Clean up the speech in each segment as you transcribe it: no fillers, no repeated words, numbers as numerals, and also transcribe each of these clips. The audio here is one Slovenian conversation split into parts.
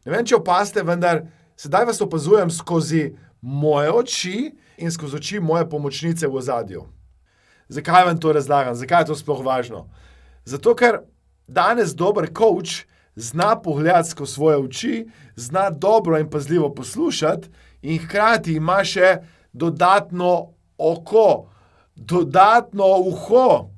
Ne vem, če opazite, vendar sedaj vas opazujem skozi moje oči in skozi oči moje pomočnice v ozadju. Zakaj vam to razlagam? Zakaj je to sploh važno? Zato, ker danes dober coach zna pogledati skozi svoje oči, zna dobro in pazljivo poslušati in hkrati ima še dodatno oko, dodatno uho.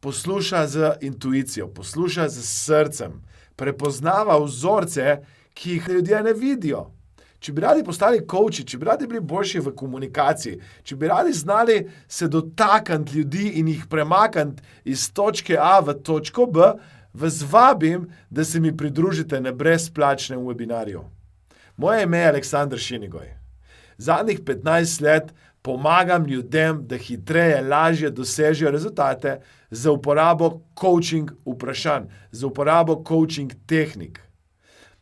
Posluša z intuicijo, posluša z srcem, prepoznava vzorce, ki jih ljudje ne vidijo. Če bi radi postali coachi, če bi radi bili boljši v komunikaciji, če bi radi znali se dotakniti ljudi in jih premakniti iz točke A v točko B, vas vabim, da se mi pridružite na brezplačnem webinarju. Moje ime je Aleksander Šinigoj. Zadnjih 15 let pomagam ljudem, da hitreje, lažje dosežejo rezultate za uporabo coaching vprašanj, za uporabo coaching tehnik.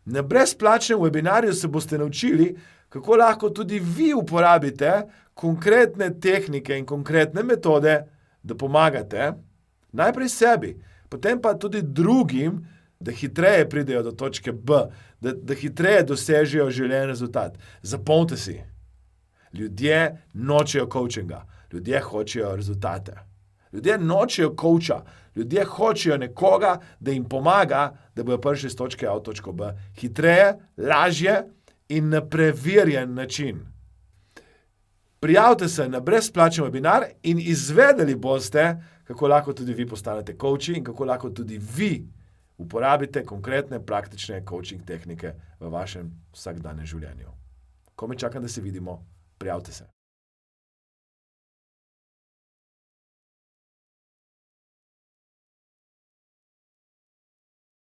Na brezplačnem webinarju se boste naučili, kako lahko tudi vi uporabite konkretne tehnike in konkretne metode, da pomagate najprej sebi, potem pa tudi drugim, da hitreje pridejo do točke B, da hitreje dosežejo željen rezultat. Zapomnite si, ljudje nočejo coachinga, ljudje hočejo rezultate. Ljudje nočejo coacha, ljudje hočejo nekoga, da jim pomaga, da bodo prišli iz točke A v točko B. Hitreje, lažje in na preverjen način. Prijavite se na brezplačen webinar in izvedeli boste, kako lahko tudi vi postanete coachi in kako lahko tudi vi uporabite konkretne praktične coaching tehnike v vašem vsakdanjem življenju. Komaj čakam, da se vidimo. Prijavite se.